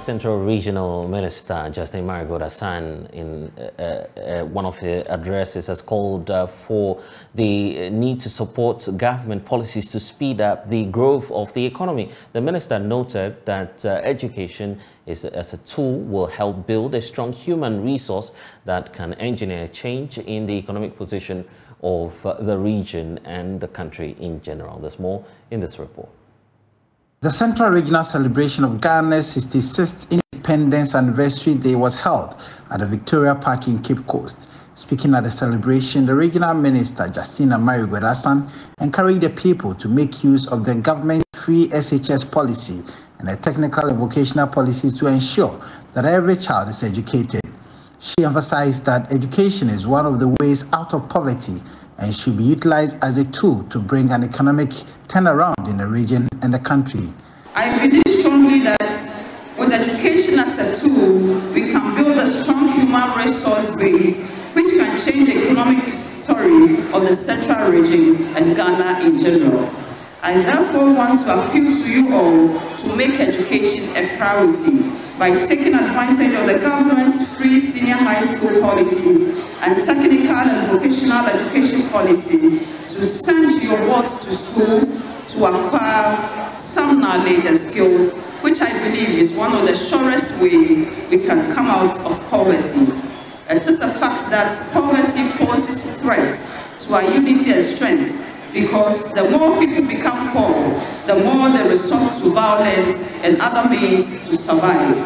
Central Regional Minister Justina Assan, in one of her addresses, has called for the need to support government policies to speed up the growth of the economy. The minister noted that education as a tool will help build a strong human resource that can engineer change in the economic position of the region and the country in general. There's more in this report. The Central Regional celebration of Ghana's 66th Independence Anniversary Day was held at the Victoria Park in Cape Coast. Speaking at the celebration, the Regional Minister, Justina Assan, encouraged the people to make use of the government's free SHS policy and the technical and vocational policies to ensure that every child is educated. She emphasized that education is one of the ways out of poverty and should be utilized as a tool to bring an economic turnaround in the region and the country. I believe strongly that with education as a tool, we can build a strong human resource base which can change the economic story of the Central region and Ghana in general. I therefore want to appeal to you all to make education a priority by taking advantage of the government's free senior high school policy and technical and vocational education policy to send your boys to school to acquire some knowledge and skills, which I believe is one of the surest ways we can come out of poverty. It is a fact that poverty poses threats to our unity and strength, because the more people become poor, the more they resort to violence and other means to survive.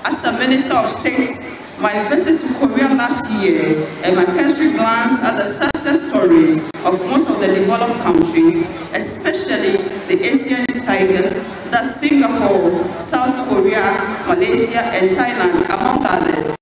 As a Minister of State, my visit to Korea last year and my cursory glance at the success stories of most of the developed countries, especially the Asian tigers, that's Singapore, South Korea, Malaysia, and Thailand, among others,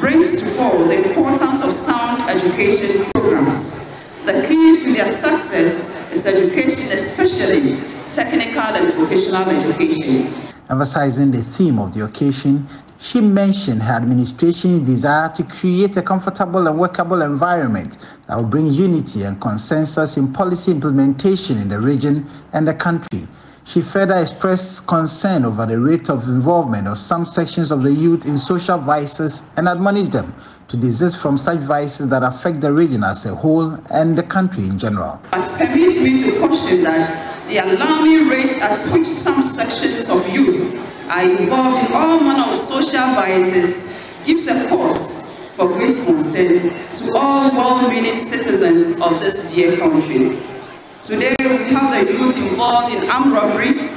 brings to fore the importance of sound education programs. The key to their success is education, especially technical and vocational education. Emphasizing the theme of the occasion, she mentioned her administration's desire to create a comfortable and workable environment that will bring unity and consensus in policy implementation in the region and the country. She further expressed concern over the rate of involvement of some sections of the youth in social vices and admonished them to desist from such vices that affect the region as a whole and the country in general. But permit me to caution that the alarming rates at which some sections of youth are involved in all manner of social vices gives a cause for great concern to all well-meaning citizens of this dear country. Today we have the youth involved in armed robbery,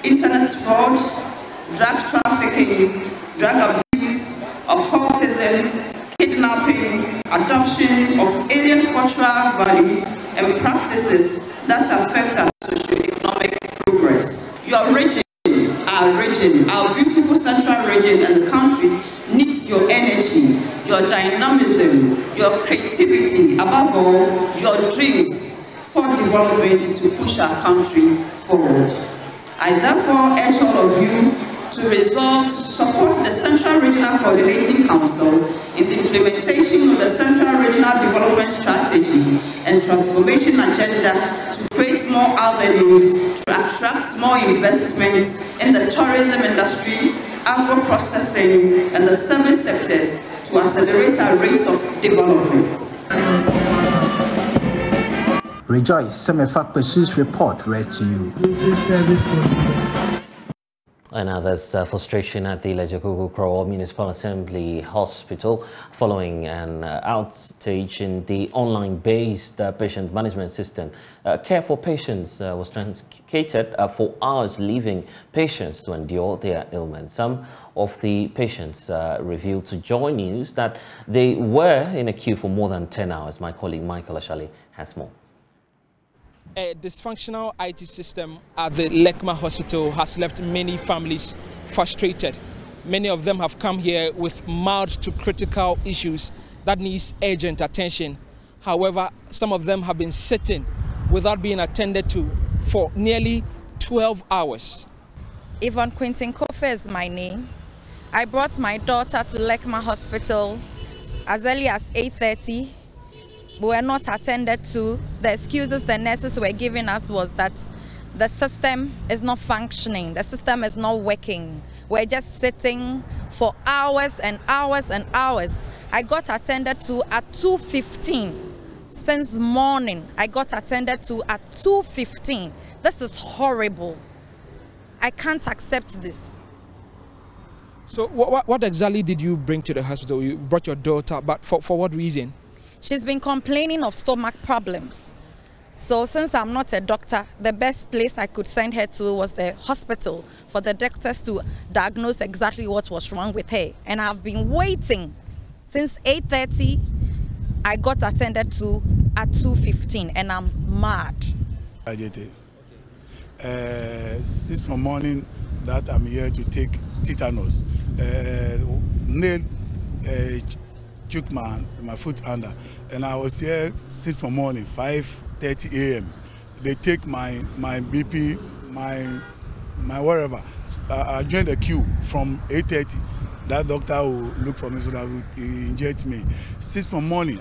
internet fraud, drug trafficking, drug abuse, occultism, kidnapping, adoption of alien cultural values and practices that affect our socio-economic progress. Your region, our beautiful Central region and the country needs your energy, your dynamism, your creativity, above all, your dreams for development to push our country forward. I therefore urge all of you to resolve to support the Central Regional Coordinating Council in the implementation of the Central Regional Development Strategy and Transformation Agenda to create more avenues to attract more investments in the tourism industry, agro-processing, and the service sectors to accelerate our rates of development. Rejoice Semefakpesu's report read to you. And now there's frustration at the Lejokuku Municipal Assembly Hospital following an outage in the online-based patient management system. Care for patients was truncated for hours, leaving patients to endure their ailments. Some of the patients revealed to Joy News that they were in a queue for more than 10 hours. My colleague Michael Ashali has more. A dysfunctional IT system at the LEKMA hospital has left many families frustrated. Many of them have come here with mild to critical issues that needs urgent attention. However, some of them have been sitting without being attended to for nearly 12 hours. Yvonne Quintin Kofe is my name. I brought my daughter to LEKMA hospital as early as 8:30. We were not attended to. The excuses the nurses were giving us was that the system is not functioning. The system is not working. We're just sitting for hours and hours and hours. I got attended to at 2:15. Since morning, I got attended to at 2:15. This is horrible. I can't accept this. So what exactly did you bring to the hospital? You brought your daughter, but for what reason? She's been complaining of stomach problems. So since I'm not a doctor, the best place I could send her to was the hospital for the doctors to diagnose exactly what was wrong with her. And I've been waiting since 8:30. I got attended to at 2:15, and I'm mad. Since from morning that I'm here to take tetanus, nail took my foot under, and I was here since from morning 5:30 a.m. They take my BP, my wherever. I joined the queue from 8:30. That doctor will look for me so that he inject me. Since from morning,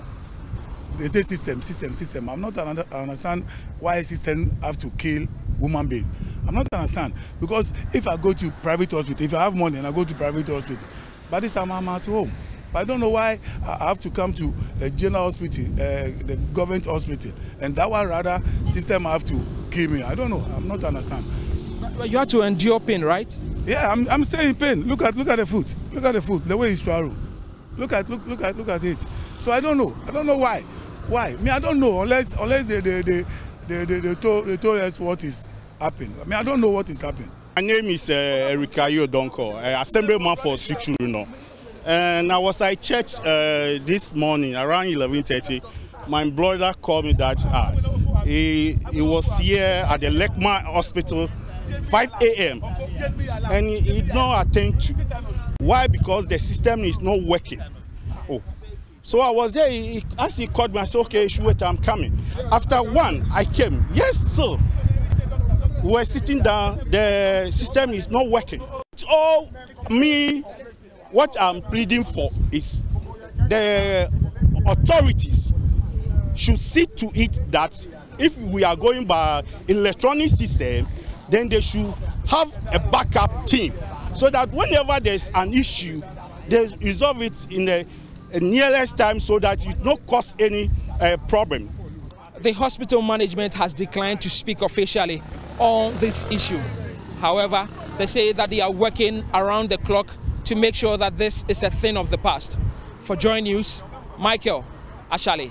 they say system. I'm not understand why system have to kill woman being. I'm not understand, because if I go to private hospital, if I have money and I go to private hospital, but this time I'm at home. But I don't know why I have to come to a general hospital, the government hospital, and that one rather system have to kill me. I don't know. I'm not understand. But you have to endure pain, right? Yeah, I'm staying in pain. Look at the foot. Look at the foot. The way it's swallowed. Look at it. So I don't know. I don't know why. Why? Me, I don't know unless they told us what is happening. I mean, I don't know what is happening. My name is Erikayo Donko, assemblyman for Suchuruno. And I was at church this morning around 11:30. My brother called me that he was here at the LEKMA hospital 5 a.m. and he did not attend to. Why? Because the system is not working. Oh. So I was there, as he called me, I said, okay, wait, I'm coming. After 1, I came. Yes, sir. We were sitting down, the system is not working. So me, what I'm pleading for is the authorities should see to it that if we are going by electronic system, then they should have a backup team so that whenever there's an issue, they resolve it in the nearest time so that it not cause any problem. The hospital management has declined to speak officially on this issue. However, they say that they are working around the clock to make sure that this is a thing of the past. For Joy News, Michael Ashale.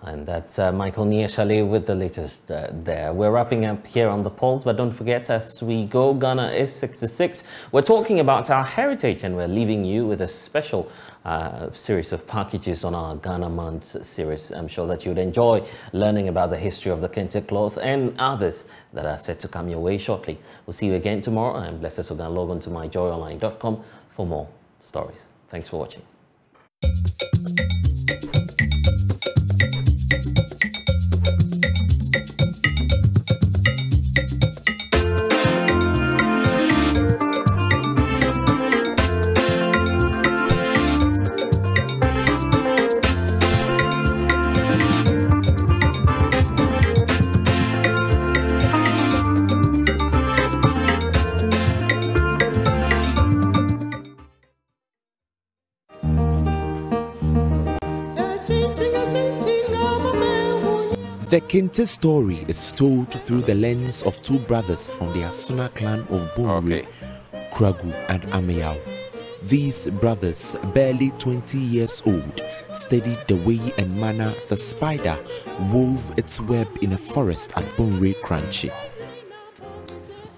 And that's Michael Niashale with the latest there. We're wrapping up here on the polls, but don't forget, as we go, Ghana is 66. We're talking about our heritage, and we're leaving you with a special series of packages on our Ghana Month series. I'm sure that you'd enjoy learning about the history of the Kente cloth and others that are set to come your way shortly. We'll see you again tomorrow. I'm Blessed Sogan. Log on to myjoyonline.com for more stories. Thanks for watching. The Kente story is told through the lens of two brothers from the Asuna clan of Bonwire, Kragu and Ameyao. These brothers, barely 20 years old, studied the way and manner the spider wove its web in a forest at Bonwire Crunchy.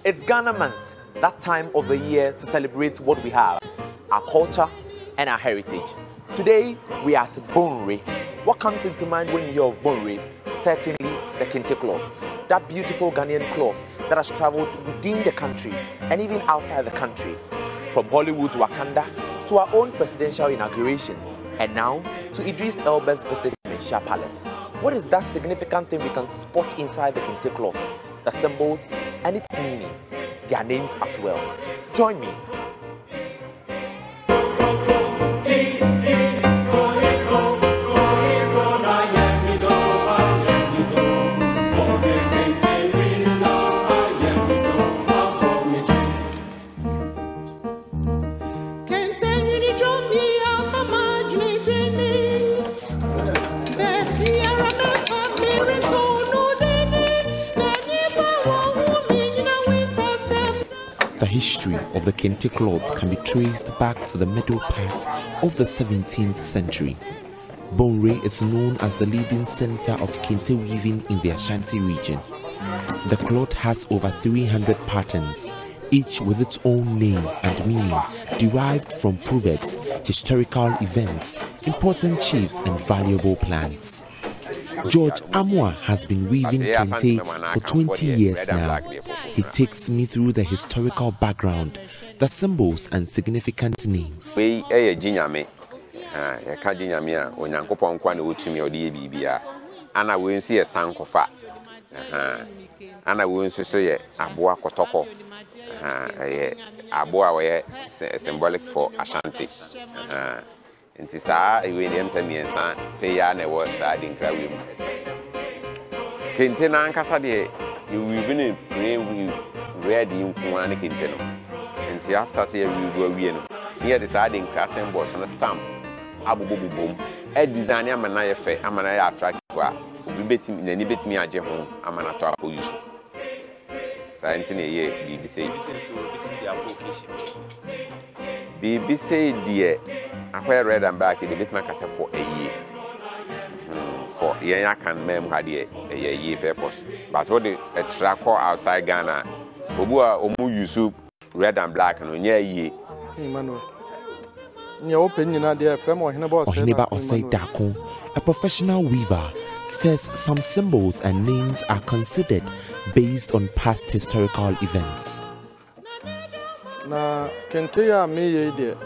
It's Ghana Month, that time of the year to celebrate what we have, our culture and our heritage. Today, we are at Bonwire. What comes into mind when you hear of Bonwire? Certainly the Kente cloth, that beautiful Ghanaian cloth that has traveled within the country and even outside the country, from Hollywood to Wakanda to our own presidential inaugurations, and now to Idris Elba's visit to Mencha Palace. What is that significant thing we can spot inside the Kente cloth? The symbols and its meaning, their names as well. Join me. history of the Kente cloth can be traced back to the middle part of the 17th century. Bonwire is known as the leading center of Kente weaving in the Ashanti region. The cloth has over 300 patterns, each with its own name and meaning, derived from proverbs, historical events, important chiefs and valuable plants. George Amwa has been weaving Kente for 20 years now. He takes me through the historical background, the symbols and significant names. Ana we nso ye aboa kotoko aboa we symbolic for Ashanti nti saa ewe ne msa miensa pe ya na wo saa dinkra we mu Kente na nkasa de we been ready nko an Kente no nti after say we go awie no here the saa dinkra symbols no stamp abobobobom e design amana ye fe amana ye attractive a obi betimi nani betimi age ho amana to apoyusu Scientine ye BBC dear I read and back in the bit make for a year. For yeah can mem had a year purpose. But what the tracker outside Ghana Obua Omu Yusu red and black and near ye. Emmanuel. Your opinion idea from Ohineba Osei Dako, a professional weaver, says some symbols and names are considered based on past historical events. Na Kente ya me ye de.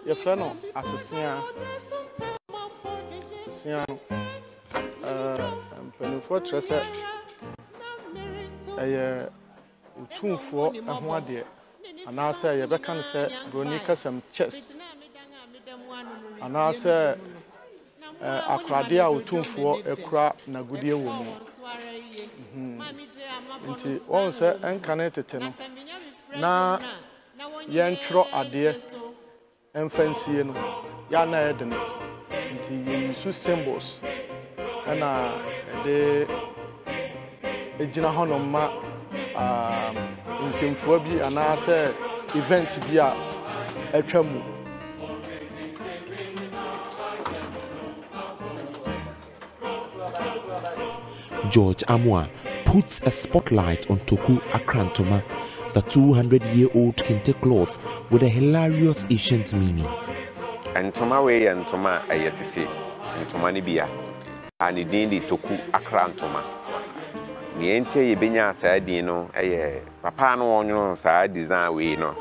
Ye fe no asesian. Asesian. Mpanufo trese utumfo ho ade. Anase ye beka no se bronika some chest. Anase akrade a utumfo ekura na gudie wo mu. Nti won se enkane tete no na yentro ade emfansie no ya na ede no nti yesu symbols ana de ejina hono ma nsimfo bi anase event bi a atwamu. George Amwa puts a spotlight on Toku Akrantoma, the 200-year-old Kente cloth with a hilarious ancient meaning. Ntoma we ntoma ayetete ntoma ni bia ani din di Toku Akrantoma. Ni ente ye benya saa din no papa no onyo saa design we no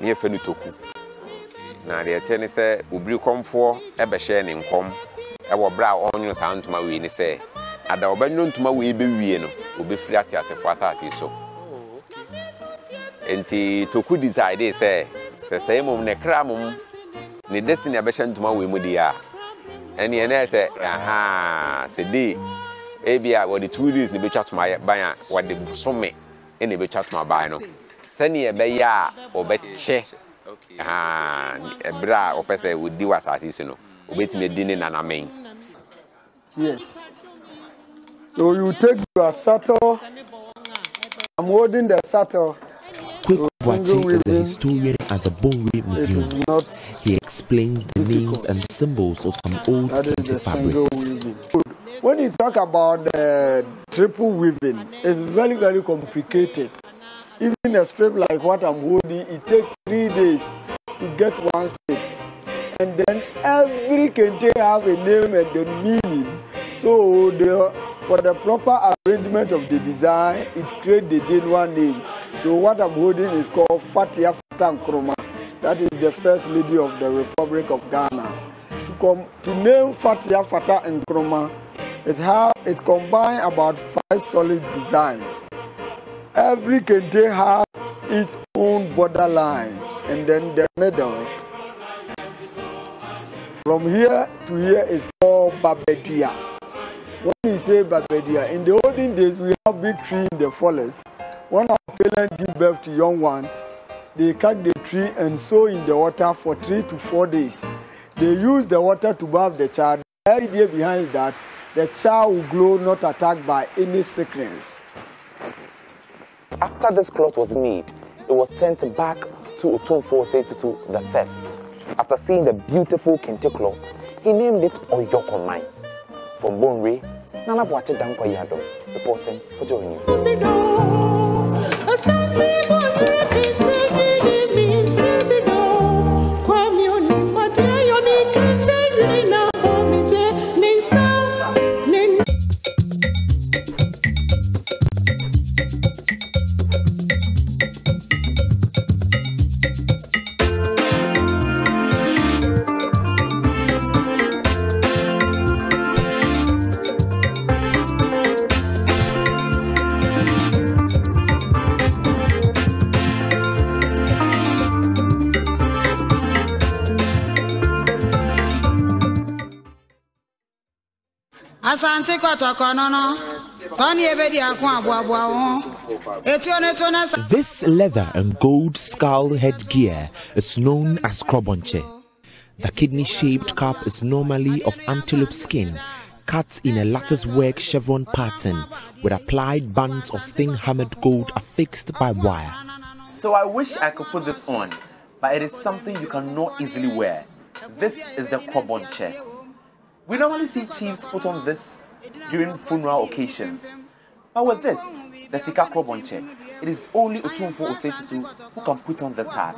ni e fenu Toku. Na de ete ne se obiri komfo e be hye ne nkom e wo bra onyo saa ntoma we ni se ada obanyo ntoma we be wie no obefiri atiatefo asase so. Enti Toku decide say mum ne kra mum ne destiny abehye ntoma we mu dia ene ene say se di ebia wo the 2 days ne be twatoma ban wo de some ene be twatoma ban no sane e be ya obeche ebra opese wo di wasase so no obetime di ne nanamen. Yes. So you take your saddle. I'm holding the saddle. Quick Wachi is a historian at the Bonwire Museum. He explains the names and symbols of some old Kente fabrics. When you talk about triple weaving, it's very, very complicated. Even a strip like what I'm holding, it takes 3 days to get one strip. And then every Kente have a name and the meaning. So for the proper arrangement of the design, it creates the genuine name. So what I'm holding is called Fatia Fata Nkrumah. That is the first lady of the Republic of Ghana. To name Fatia Fata Nkrumah, it combines about 5 solid designs. Every Kente has its own borderline, and then the middle. From here to here is called Babedia. When you say Babedia, in the olden days we have big tree in the forest. When our parents give birth to young ones, they cut the tree and sow in the water for 3 to 4 days. They use the water to bath the child. The idea behind that, the child will grow not attacked by any sickness. After this cloth was made, so was sent back to Otumfuo Osei-Tutu the first. After seeing the beautiful Kente cloth, he named it Oyokonai. From Bonwire, Nana Boache Dankwa Yado, reporting for Joy News. This leather and gold skull headgear is known as krobonche. The kidney-shaped cap is normally of antelope skin, cut in a lattice-work chevron pattern with applied bands of thin hammered gold affixed by wire. So I wish I could put this on, but it is something you cannot easily wear. This is the krobonche. We normally see chiefs put on this during funeral occasions. But with this, the Sika krobonche, it is only Otumfuo Osei-Tutu who can put on this hat.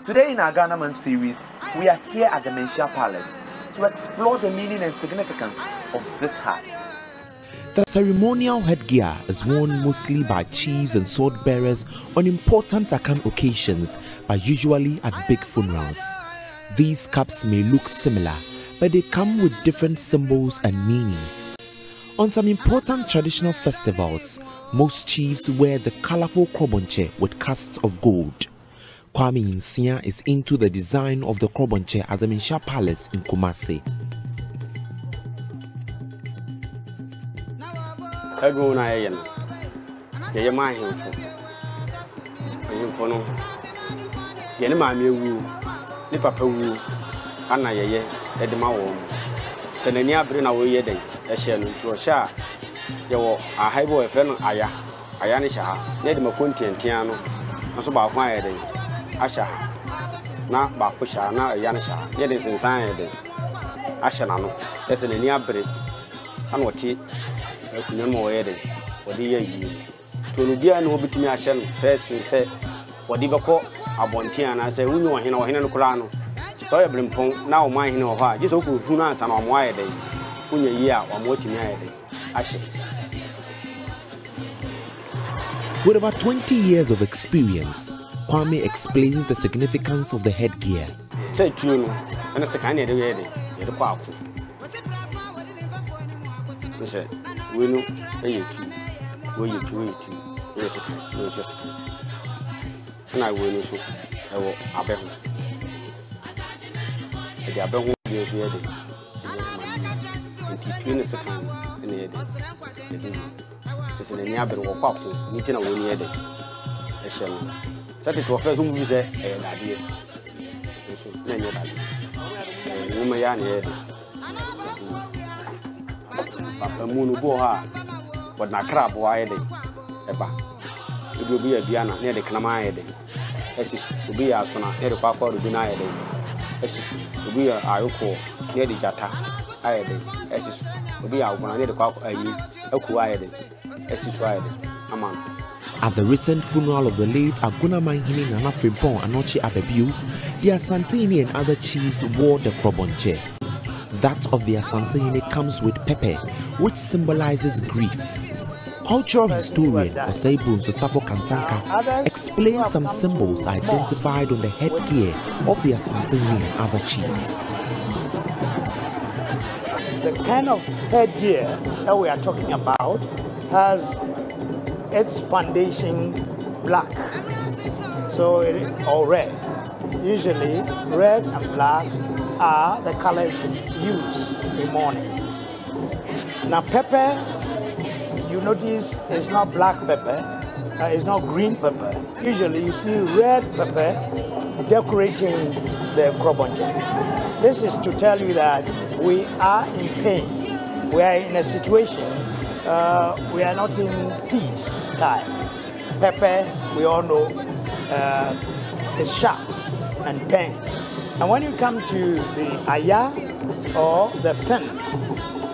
Today in our Ghana Man series, we are here at the Menchia Palace to explore the meaning and significance of this hat. The ceremonial headgear is worn mostly by chiefs and sword bearers on important Akan occasions, but usually at big funerals. These caps may look similar, but they come with different symbols and meanings. On some important traditional festivals, most chiefs wear the colorful krobonche with casts of gold. Kwame Nsia is into the design of the krobonche at the Menchia Palace in Kumasi. Senenia Brina way day, a shell to a shah. You were a high boy fellow Aya, Ayanisha, Ned Makunti and Tiano, and so about my day. Asha, not Bakusha, now a Yanisha, yet is inside day. Ashanano, there's an Enia bread, and what tea, a Kunamo wedding, or the year. To Lubia no between Ashan, first and said, what did you call a Bontiana? I say, we know him or Hinano. So I bring now my in her, just open Hunas and on wire day. When you year or more to me, With over 20 years of experience, Kwame explains the significance of the headgear. Say true, and it's a kind of ready, the park. He said, we know, you yes, and I will also, I will have the other one is ready. In a second, in the just in the other walk up, meeting a winning edit. I shall set it to a first whom you say, an idea. Woman, a moon boha, but not crab wide. It will be a Diana near the Clamaya. It will be a son, near the Papa to deny a day. We are Ayoko, near the Jata, I did. We are one near the Papa, a quiet, as is right. At the recent funeral of the late Aguna Mahini Nana Frimpong Anochi Abebiu, the Asantewaa and other chiefs wore the krobonche. That of the Asantewaa comes with pepe, which symbolizes grief. Cultural historian Osei Safo Kantanka explains some symbols identified on the headgear of the Asantewaa and other chiefs. The kind of headgear that we are talking about has its foundation black, or red. Usually, red and black are the colors used in mourning. Now, pepper, you notice it's not black pepper, it's not green pepper. Usually you see red pepper decorating the krobonche. This is to tell you that we are in pain. We are in a situation, we are not in peace time. Pepper, we all know, is sharp and dense. And when you come to the aya or the fen,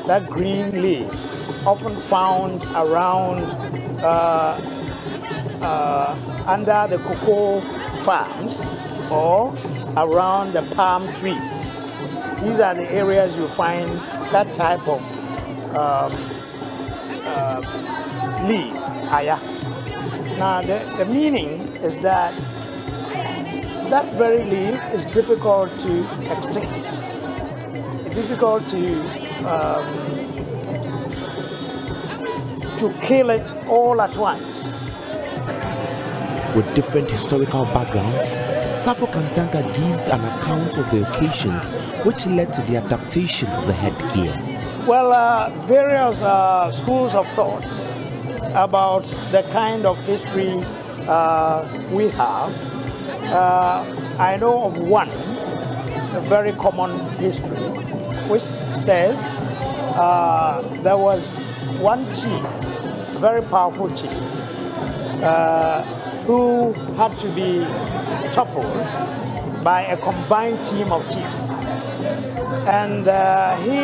that green leaf, often found around under the cocoa farms or around the palm trees. These are the areas you find that type of leaf, aya. Now the meaning is that that very leaf is difficult to extinct. It's difficult to kill it all at once. With different historical backgrounds, Safo Kantanka gives an account of the occasions which led to the adaptation of the headgear. Well, various schools of thought about the kind of history we have. I know of one, a very common history, which says there was one chief, a very powerful chief, who had to be toppled by a combined team of chiefs. And he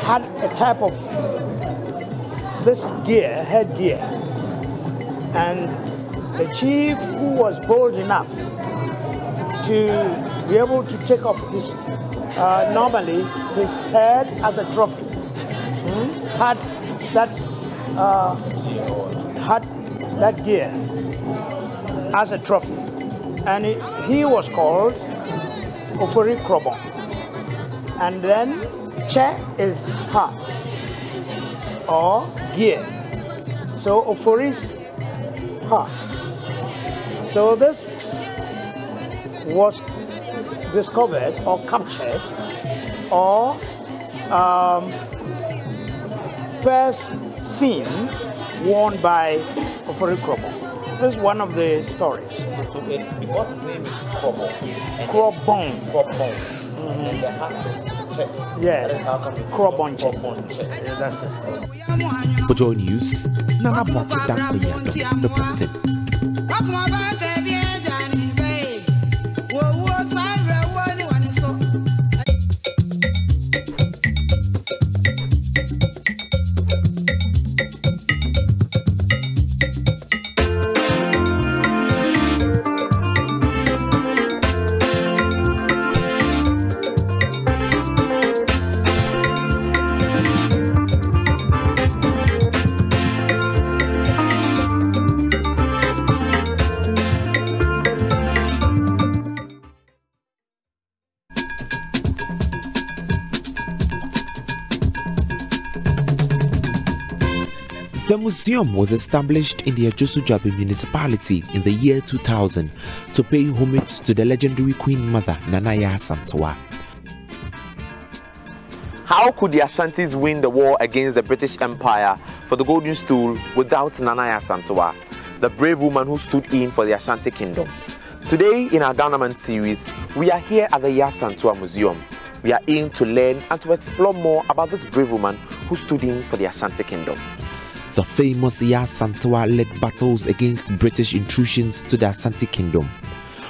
had a type of this gear, headgear. And the chief who was bold enough to be able to take up his, normally his head as a trophy, had that gear as a trophy. And he was called Ofori Krobon. And then Che is heart or gear. So Ofori's heart. So this was discovered or captured or first seen worn by Ofori Krobon. This is one of the stories. So because his name is Krobon. Krobon. And the heart is Che. Yes. That is how come Krobon Che. Yeah, that's it. For Joy News, Nana Bwachi reporting. The museum was established in the Ajosu-Jabe municipality in the year 2000 to pay homage to the legendary Queen Mother Nana Yaa Asantewaa. How could the Ashantis win the war against the British Empire for the Golden Stool without Nana Yaa Asantewaa, the brave woman who stood in for the Ashanti Kingdom? Today in our Ghana series, we are here at the Yaa Asantewaa Museum. We are in to learn and to explore more about this brave woman who stood in for the Ashanti Kingdom. The famous Yaa Asantewaa led battles against British intrusions to the Ashanti Kingdom.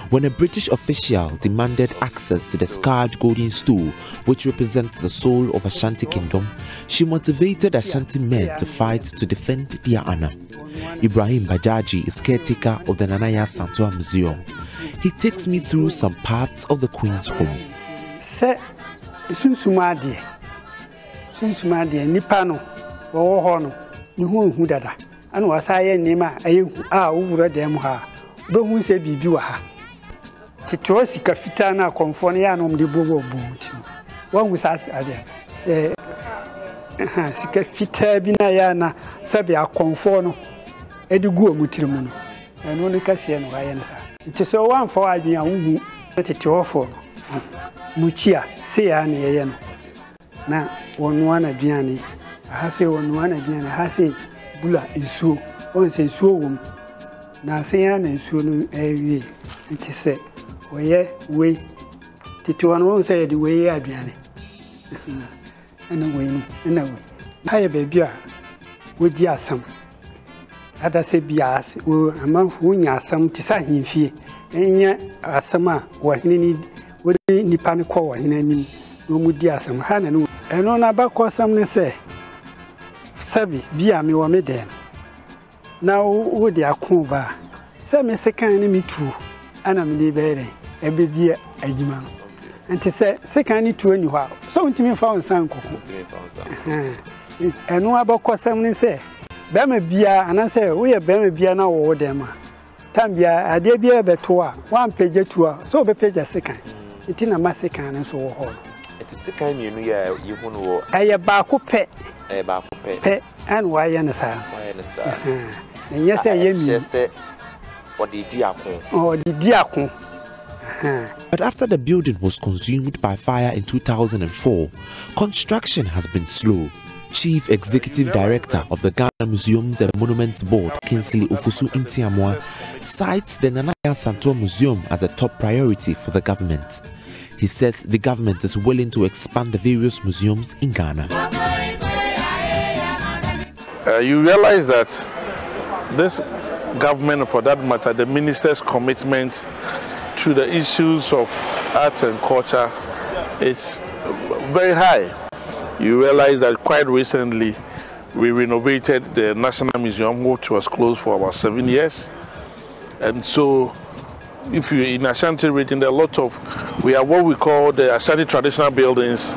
When a British official demanded access to the scarred golden stool, which represents the soul of Ashanti Kingdom, she motivated Ashanti men to fight to defend their honor. Ibrahim Bajaji is caretaker of the Nana Yaa Asantewaa Museum. He takes me through some parts of the Queen's home. Nihu dada ana wasa ye nema ayehu a owura dem ha be hu se bibi wa ha tito sika fita na konfo ne ya no mde bobo buti wa hu sa ade sika fita bi na ya na sabe akonfo no edi gu omutirimu no eno ne kase no aye na sa nti so wan fo adin a hu tito fo muchia se ya ne ye no na wonu ana duane hase wonu ana diana hase bula ensuo on se ensuo wom na se ya na ensuo no ewie nti se oye we titi wonu on se de we aduane ana we no ana we haye baabi a wodi asam ada se bias o amanfo nya asam ti sa himfie enya asama wo hene ni wo nipa ne ko wo hene ni no mu di asam ha na no eno na ba ko asam ne se sabi bia me wo me dem na wo di akon ba se me se kan ni mitu ana me di bere e be di adwuma nti se kan ni tu ani ho so ntimi fa onsan koko eno aba ko asam ne se bema bia anase wo ye bema bia na wo dem a tambia ade bia beto a wan page tu a so be page sekan iti na masekan ne so wo ho iti sekan mienu ya yihu no wo eye ba ko pe pe an wa ye ne sa enye se ye mi se odidi akon But after the building was consumed by fire in 2004, construction has been slow. Chief Executive Director of the Ghana Museums and Monuments Board, Kingsley Ofosu Ntiamwa, cites the Yaa Asantewaa Museum as a top priority for the government. He says the government is willing to expand the various museums in Ghana. You realize that this government, for that matter, the minister's commitment to the issues of arts and culture is very high. You realize that quite recently we renovated the National Museum, which was closed for about 7 years. And so if you're in Ashanti region, there are a lot of, we have what we call the Ashanti traditional buildings,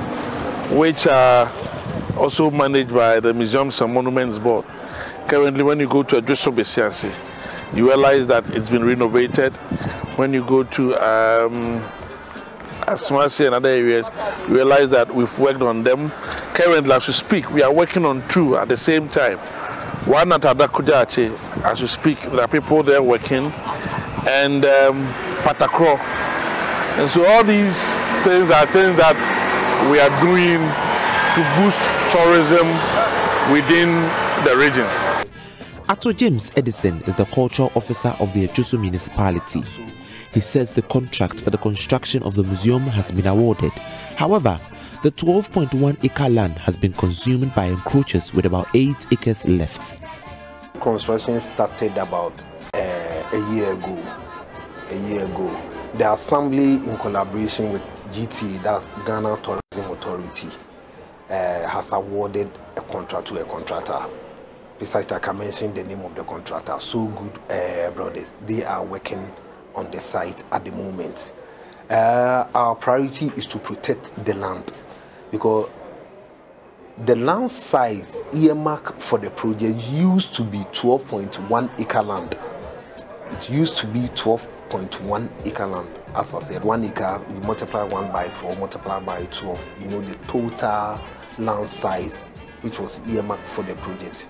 which are also managed by the Museums and Monuments Board. Currently, when you go to Adreso Besiansi, you realize that it's been renovated. When you go to Asmasi and other areas, you realize that we've worked on them. Currently, as we speak, we are working on two at the same time. One at Adakujachi, as we speak, there are people there working, and Patakro. And so all these things are things that we are doing to boost tourism within the region. Ato James Edison is the cultural officer of the Ejusu municipality. He says the contract for the construction of the museum has been awarded. However, the 12.1 acre land has been consumed by encroachers with about 8 acres left. Construction started about a year ago. The assembly, in collaboration with GT, that's Ghana Tourism Authority, has awarded a contract to a contractor. Besides, I can mention the name of the contractor. So Good Brothers. They are working on the site at the moment. Our priority is to protect the land, because the land size earmarked for the project used to be 12.1 acre land. It used to be 12.1 acre land. As I said, 1 acre, you multiply 1 by 4, multiply by 12, you know the total land size which was earmarked for the project.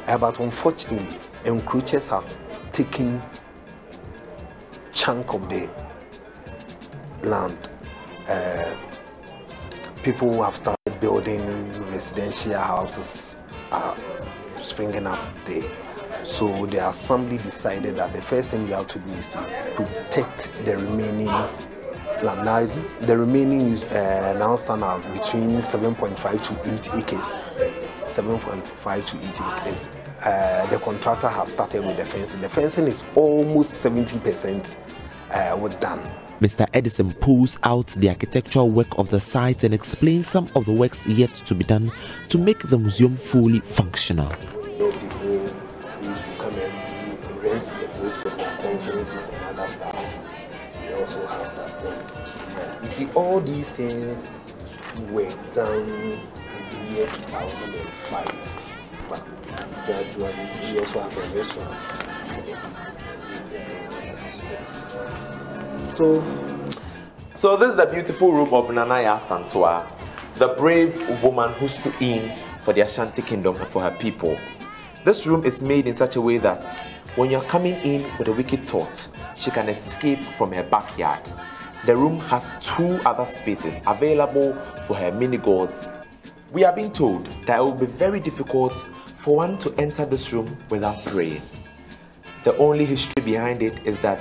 But unfortunately, encroachers have taken chunk of the land. People have started building residential houses, springing up there. So the assembly decided that the first thing we have to do is to protect the remaining land. Now, the remaining is now stand out between 7.5 to 8 acres. 7.5 to 8 acres. The contractor has started with the fencing. The fencing is almost 70% was done. Mr. Edison pulls out the architectural work of the site and explains some of the works yet to be done to make the museum fully functional. People used to come and rent the place for conferences and other stuff. We also have that done. You see, all these things were done in the year 2005. But gradually, we also have a restaurant. So this is the beautiful room of Yaa Asantewaa, the brave woman who stood in for the Ashanti Kingdom and for her people. This room is made in such a way that when you're coming in with a wicked thought, she can escape from her backyard. The room has 2 other spaces available for her mini gods. We are being told that it will be very difficult for one to enter this room without praying. The only history behind it is that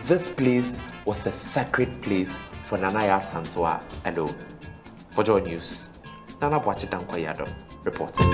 this place was a sacred place for Yaa Asantewaa alone. For Joy News, Nana Boachitankwayado reporting.